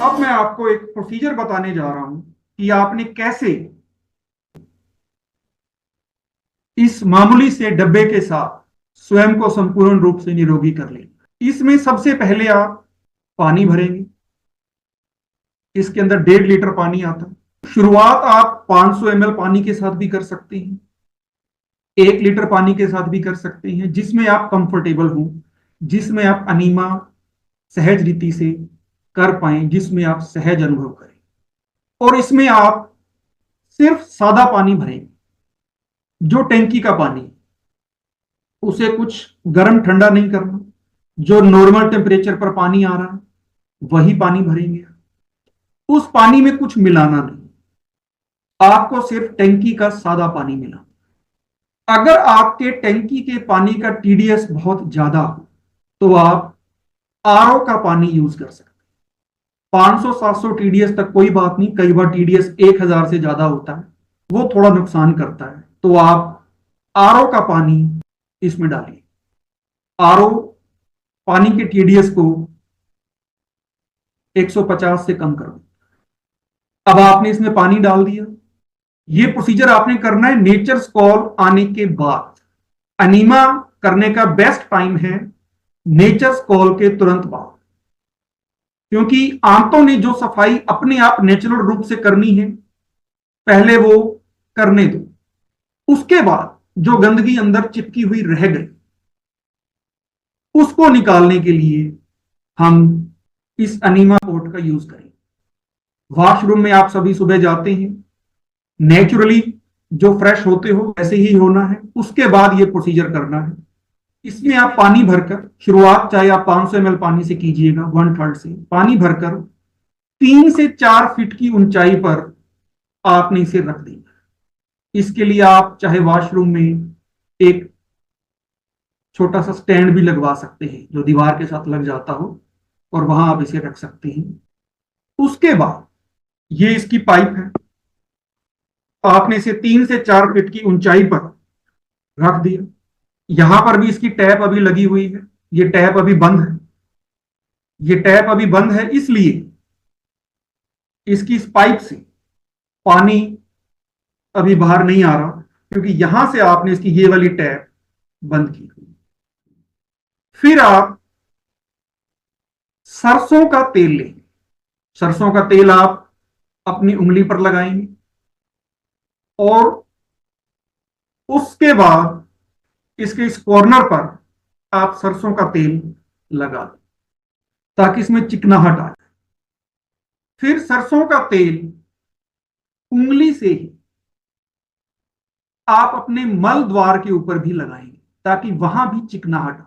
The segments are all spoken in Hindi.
अब मैं आपको एक प्रोसीजर बताने जा रहा हूं कि आपने कैसे इस मामूली से डब्बे के साथ स्वयं को संपूर्ण रूप से निरोगी कर लेंगे। इसमें सबसे पहले आप पानी भरेंगे। इसके अंदर 1.5 लीटर पानी आता है। शुरुआत आप 500 ml पानी के साथ भी कर सकते हैं, 1 लीटर पानी के साथ भी कर सकते हैं, जिसमें आप कंफर्टेबल हो, जिसमें आप अनीमा सहज रीति से कर पाए, जिसमें आप सहज अनुभव करें। और इसमें आप सिर्फ सादा पानी भरेंगे। जो टैंकी का पानी, उसे कुछ गर्म ठंडा नहीं करना। जो नॉर्मल टेम्परेचर पर पानी आ रहा है वही पानी भरेंगे। उस पानी में कुछ मिलाना नहीं, आपको सिर्फ टैंकी का सादा पानी मिला। अगर आपके टैंकी के पानी का टीडीएस बहुत ज्यादा हो तो आप आरओ का पानी यूज कर सकते हैं। 500-700 टीडीएस तक कोई बात नहीं, कई बार टीडीएस 1000 से ज्यादा होता है, वो थोड़ा नुकसान करता है, तो आप आरओ का पानी इसमें डालिए। आरओ पानी के टीडीएस को 150 से कम कर दो। अब आपने इसमें पानी डाल दिया। ये प्रोसीजर आपने करना है नेचर्स कॉल आने के बाद। अनीमा करने का बेस्ट टाइम है नेचर्स कॉल के तुरंत बाद, क्योंकि आंतों ने जो सफाई अपने आप नेचुरल रूप से करनी है, पहले वो करने दो। उसके बाद जो गंदगी अंदर चिपकी हुई रह गई, उसको निकालने के लिए हम इस अनीमा पोर्ट का यूज करेंगे। वॉशरूम में आप सभी सुबह जाते हैं, नेचुरली जो फ्रेश होते हो वैसे ही होना है। उसके बाद ये प्रोसीजर करना है। इसमें आप पानी भरकर, शुरुआत चाहे आप 500 ml पानी से कीजिएगा, 1/3 से पानी भरकर 3 से 4 फीट की ऊंचाई पर आपने इसे रख दिया। इसके लिए आप चाहे वॉशरूम में एक छोटा सा स्टैंड भी लगवा सकते हैं जो दीवार के साथ लग जाता हो, और वहां आप इसे रख सकते हैं। उसके बाद ये इसकी पाइप है, आपने इसे 3 से 4 फीट की ऊंचाई पर रख दिया। यहां पर भी इसकी टैप अभी लगी हुई है, ये टैप अभी बंद है। ये टैप अभी बंद है इसलिए इसकी इस पाइप से पानी अभी बाहर नहीं आ रहा, क्योंकि यहां से आपने इसकी ये वाली टैप बंद की हुई। फिर आप सरसों का तेल लेंगे। सरसों का तेल आप अपनी उंगली पर लगाएंगे और उसके बाद इसके इस कॉर्नर पर आप सरसों का तेल लगा दें ताकि इसमें चिकनाहट आ जाए। फिर सरसों का तेल उंगली से ही आप अपने मल द्वार के ऊपर भी लगाएंगे ताकि वहां भी चिकनाहट आए।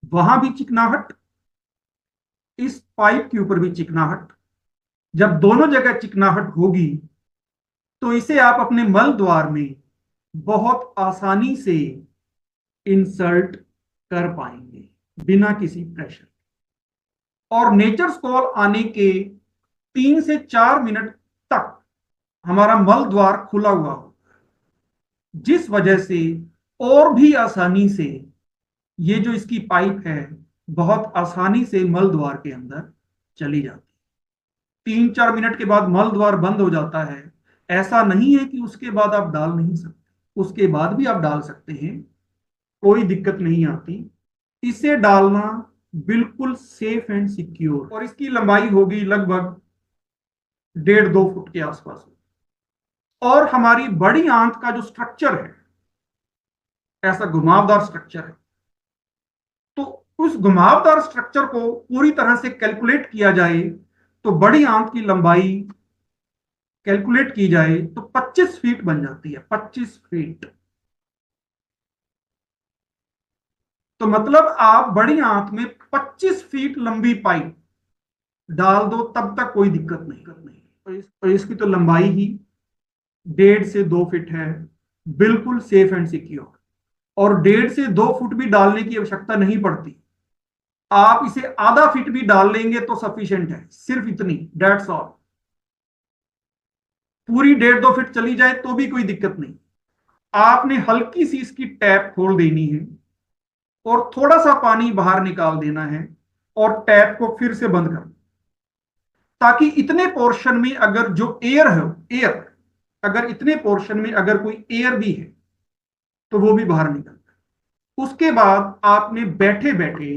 वहां भी चिकनाहट, इस पाइप के ऊपर भी चिकनाहट। जब दोनों जगह चिकनाहट होगी तो इसे आप अपने मल द्वार में बहुत आसानी से इंसर्ट कर पाएंगे बिना किसी प्रेशर। और नेचर्स कॉल आने के 3 से 4 मिनट तक हमारा मल द्वार खुला हुआ हो, जिस वजह से और भी आसानी से ये जो इसकी पाइप है बहुत आसानी से मल द्वार के अंदर चली जाती है। 3-4 मिनट के बाद मल द्वार बंद हो जाता है। ऐसा नहीं है कि उसके बाद आप डाल नहीं सकते, उसके बाद भी आप डाल सकते हैं, कोई दिक्कत नहीं आती। इसे डालना बिल्कुल सेफ एंड सिक्योर। और इसकी लंबाई होगी लगभग 1.5-2 फुट के आसपास। और हमारी बड़ी आंत का जो स्ट्रक्चर है ऐसा घुमावदार स्ट्रक्चर है, तो उस घुमावदार स्ट्रक्चर को पूरी तरह से कैलकुलेट किया जाए तो बड़ी आंत की लंबाई कैलकुलेट की जाए तो 25 फीट बन जाती है। 25 फीट, तो मतलब आप बड़ी आंत में 25 फीट लंबी पाइप डाल दो तब तक कोई दिक्कत नहीं। और इसकी तो लंबाई ही 1.5 से 2 फीट है, बिल्कुल सेफ एंड सिक्योर। और 1.5 से 2 फुट भी डालने की आवश्यकता नहीं पड़ती, आप इसे आधा फीट भी डाल लेंगे तो सफिशिएंट है, सिर्फ इतनी, दैट्स ऑल। पूरी 1.5-2 फीट चली जाए तो भी कोई दिक्कत नहीं। आपने हल्की सी इसकी टैप खोल देनी है और थोड़ा सा पानी बाहर निकाल देना है और टैप को फिर से बंद कर। ताकि इतने पोर्शन में अगर जो एयर है, एयर अगर इतने पोर्शन में अगर कोई एयर भी है तो वो भी बाहर निकलता। उसके बाद आपने बैठे बैठे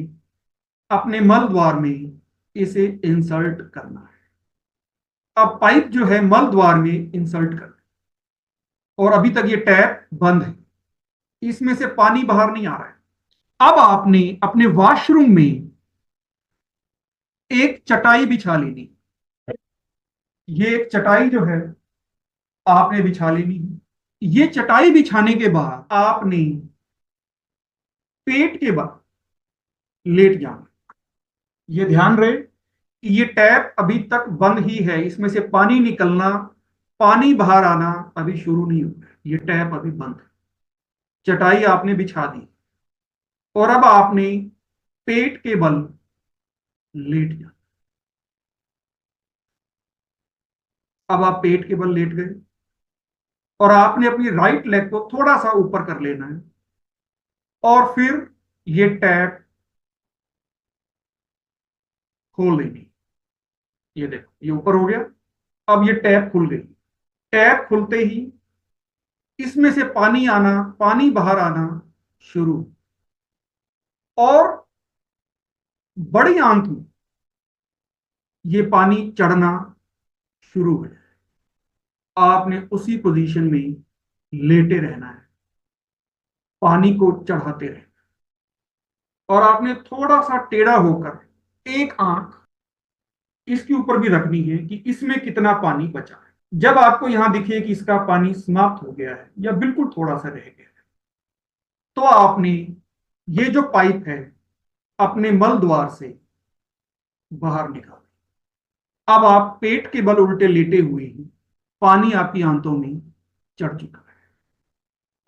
अपने मल द्वार में इसे इंसर्ट करना है। अब पाइप जो है मल द्वार में इंसर्ट करना है और अभी तक ये टैप बंद है, इसमें से पानी बाहर नहीं आ रहा है। अब आपने अपने वॉशरूम में एक चटाई बिछा लेनी। ये एक चटाई जो है आपने बिछा लेनी है। ये चटाई बिछाने के बाद आपने पेट के बल लेट जाना। ये ध्यान रहे कि ये टैप अभी तक बंद ही है, इसमें से पानी निकलना, पानी बाहर आना अभी शुरू नहीं हुआ है। ये टैप अभी बंद है। चटाई आपने बिछा दी और अब आपने पेट के बल लेट जाना। अब आप पेट के बल लेट गए और आपने अपनी राइट लेग को थोड़ा सा ऊपर कर लेना है और फिर ये टैप खोल लेनी। ये देखो ये ऊपर हो गया। अब ये टैप खुल गई। टैप खुलते ही इसमें से पानी आना, पानी बाहर आना शुरू और बड़ी आंत में ये पानी चढ़ना शुरू हो जाए। आपने उसी पोजीशन में लेटे रहना है, पानी को चढ़ाते रहना और आपने थोड़ा सा टेढ़ा होकर एक आंख इसके ऊपर भी रखनी है कि इसमें कितना पानी बचा है। जब आपको यहां दिखे कि इसका पानी समाप्त हो गया है या बिल्कुल थोड़ा सा रह गया है, तो आपने ये जो पाइप है अपने मल द्वार से बाहर निकाल। अब आप पेट के बल उल्टे लेटे हुए हैं, पानी आपकी आंतों में चढ़ चुका है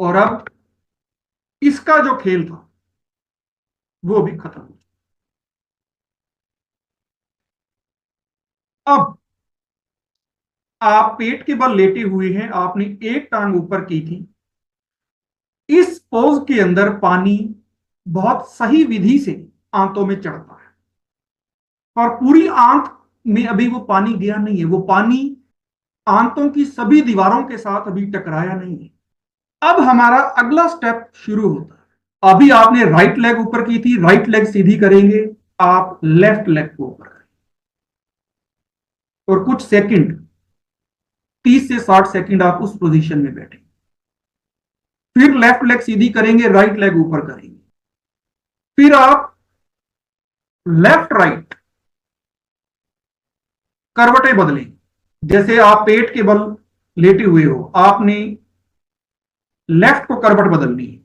और अब इसका जो खेल था वो भी खत्म हो। अब आप पेट के बल लेटे हुए हैं, आपने एक टांग ऊपर की थी। इस पोज के अंदर पानी बहुत सही विधि से आंतों में चढ़ता है और पूरी आंत में अभी वो पानी गया नहीं है। वो पानी आंतों की सभी दीवारों के साथ अभी टकराया नहीं है। अब हमारा अगला स्टेप शुरू होता है। अभी आपने राइट लेग ऊपर की थी, राइट लेग सीधी करेंगे, आप लेफ्ट लेग को ऊपर करेंगे और कुछ सेकंड, 30 से 60 सेकंड आप उस पोजीशन में बैठेंगे। फिर लेफ्ट लेग सीधी करेंगे, राइट लेग ऊपर करेंगे। फिर आप लेफ्ट राइट करवटें बदलेंगे। जैसे आप पेट के बल लेटे हुए हो, आपने लेफ्ट को करवट बदलनी है,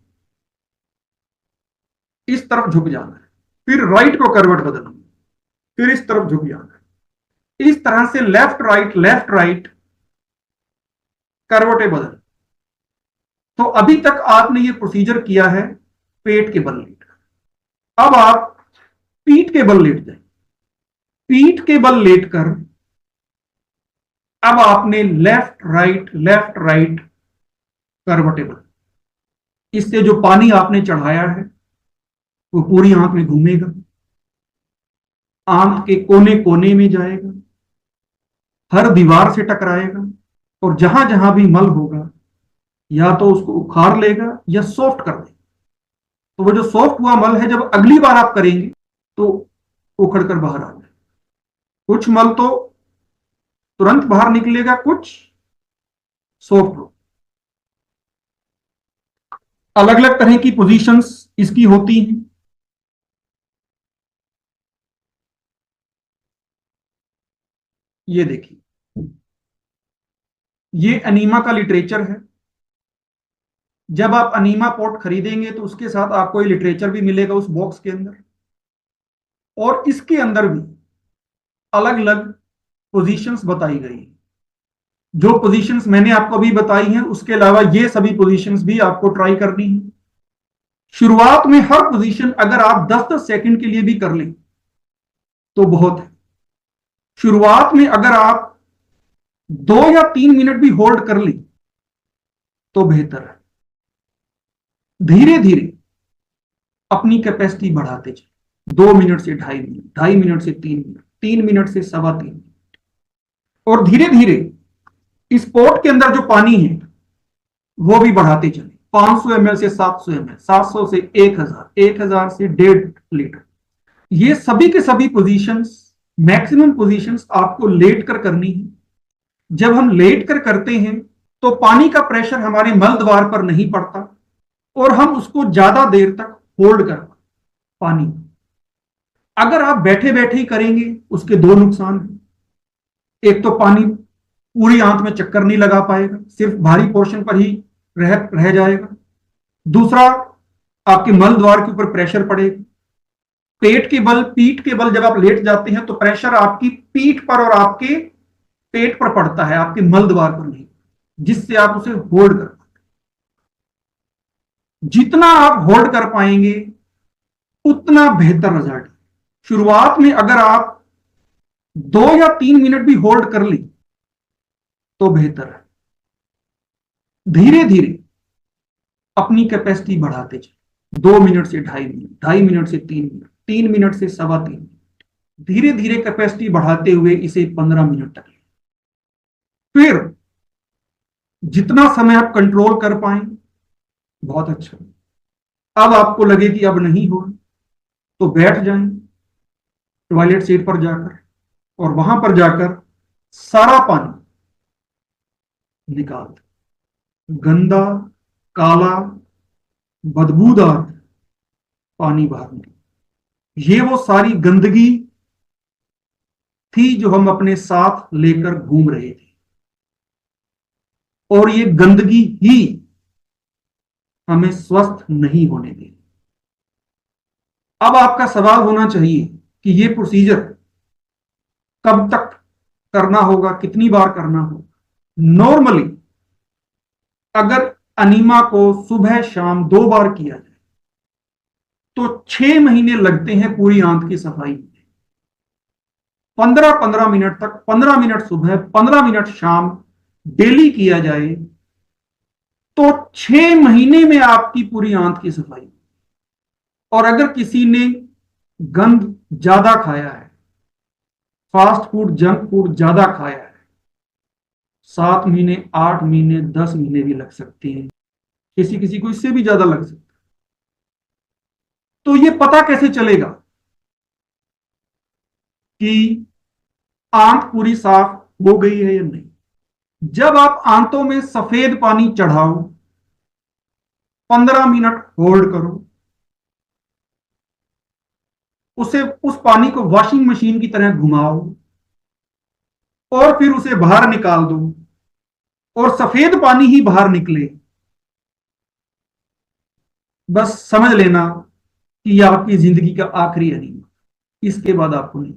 इस तरफ झुक जाना है। फिर राइट को करवट बदलनी है, फिर इस तरफ झुक जाना है। इस तरह से लेफ्ट राइट करवटें बदल। तो अभी तक आपने ये प्रोसीजर किया है पेट के बल लेटकर। अब आप पीठ के बल लेट जाए। पीठ के बल लेटकर अब आपने लेफ्ट राइट करवटें बदल। इससे जो पानी आपने चढ़ाया है वो पूरी आंख में घूमेगा, आंख के कोने कोने में जाएगा, हर दीवार से टकराएगा और जहां जहां भी मल होगा या तो उसको उखाड़ लेगा या सॉफ्ट कर देगा। तो वो जो सॉफ्ट हुआ मल है, जब अगली बार आप करेंगे तो उखड़ कर बाहर आ जाए। कुछ मल तो तुरंत बाहर निकलेगा, कुछ सॉफ्ट हो। अलग अलग तरह की पोजीशंस इसकी होती हैं। ये देखिए, ये अनीमा का लिटरेचर है। जब आप अनीमा पॉट खरीदेंगे तो उसके साथ आपको ये लिटरेचर भी मिलेगा उस बॉक्स के अंदर, और इसके अंदर भी अलग अलग पोजीशंस बताई गई हैं। जो पोजीशंस मैंने आपको अभी बताई हैं, उसके अलावा ये सभी पोजीशंस भी आपको ट्राई करनी है। शुरुआत में हर पोजीशन अगर आप 10-10 सेकंड के लिए भी कर लें तो बहुत है। शुरुआत में अगर आप 2 या 3 मिनट भी होल्ड कर लें तो बेहतर है। धीरे धीरे अपनी कैपेसिटी बढ़ाते चले। 2 मिनट से 2.5 मिनट, 2.5 मिनट से 3 मिनट, 3 मिनट से 3.25 मिनट, और धीरे धीरे इस पोर्ट के अंदर जो पानी है वो भी बढ़ाते चले, 500 ml से 700 ml, 700 से 1000, 1000 से 1.5 लीटर। ये सभी के सभी पोजीशंस, मैक्सिमम पोजीशंस आपको लेट कर करनी है। जब हम लेट कर करते हैं तो पानी का प्रेशर हमारे मल द्वार पर नहीं पड़ता और हम उसको ज्यादा देर तक होल्ड कर पानी। अगर आप बैठे बैठे ही करेंगे उसके दो नुकसान हैं। एक तो पानी पूरी आंत में चक्कर नहीं लगा पाएगा, सिर्फ भारी पोर्शन पर ही रह जाएगा। दूसरा, आपके मल द्वार के ऊपर प्रेशर पड़ेगा। पेट के बल, पीठ के बल जब आप लेट जाते हैं तो प्रेशर आपकी पीठ पर और आपके पेट पर पड़ता है, आपके मल द्वार पर नहीं, जिससे आप उसे होल्ड कर पाते। जितना आप होल्ड कर पाएंगे उतना बेहतर रिजल्ट। शुरुआत में अगर आप 2 या 3 मिनट भी होल्ड कर ली तो बेहतर है। धीरे धीरे अपनी कैपेसिटी बढ़ाते चले, 2 मिनट से 2.5 मिनट, 2.5 मिनट से 3 मिनट, 3 मिनट से 3.25 मिनट, धीरे धीरे कैपेसिटी बढ़ाते हुए इसे 15 मिनट तक। फिर जितना समय आप कंट्रोल कर पाए बहुत अच्छा। अब आपको लगे कि अब नहीं हो तो बैठ जाएं टॉयलेट सीट पर जाकर और वहां पर जाकर सारा पानी निकाल दें। गंदा, काला, बदबूदार पानी बाहर निकले। ये वो सारी गंदगी थी जो हम अपने साथ लेकर घूम रहे थे और ये गंदगी ही हमें स्वस्थ नहीं होने देगी। अब आपका सवाल होना चाहिए कि ये प्रोसीजर कब तक करना होगा, कितनी बार करना होगा। नॉर्मली अगर अनीमा को सुबह शाम 2 बार किया जाए तो 6 महीने लगते हैं पूरी आंत की सफाई में। 15-15 मिनट तक, 15 मिनट सुबह, 15 मिनट शाम डेली किया जाए तो 6 महीने में आपकी पूरी आंत की सफाई। और अगर किसी ने गंद ज्यादा खाया है, फास्ट फूड, जंक फूड ज्यादा खाया है, 7 महीने, 8 महीने, 10 महीने भी लग सकते हैं, किसी किसी को इससे भी ज्यादा लग सकता है। तो ये पता कैसे चलेगा कि आंत पूरी साफ हो गई है या नहीं? जब आप आंतों में सफेद पानी चढ़ाओ, 15 मिनट होल्ड करो, उस पानी को वॉशिंग मशीन की तरह घुमाओ और फिर उसे बाहर निकाल दो और सफेद पानी ही बाहर निकले, बस समझ लेना कि यह आपकी जिंदगी का आखिरी अनीमा। इसके बाद आपको नहीं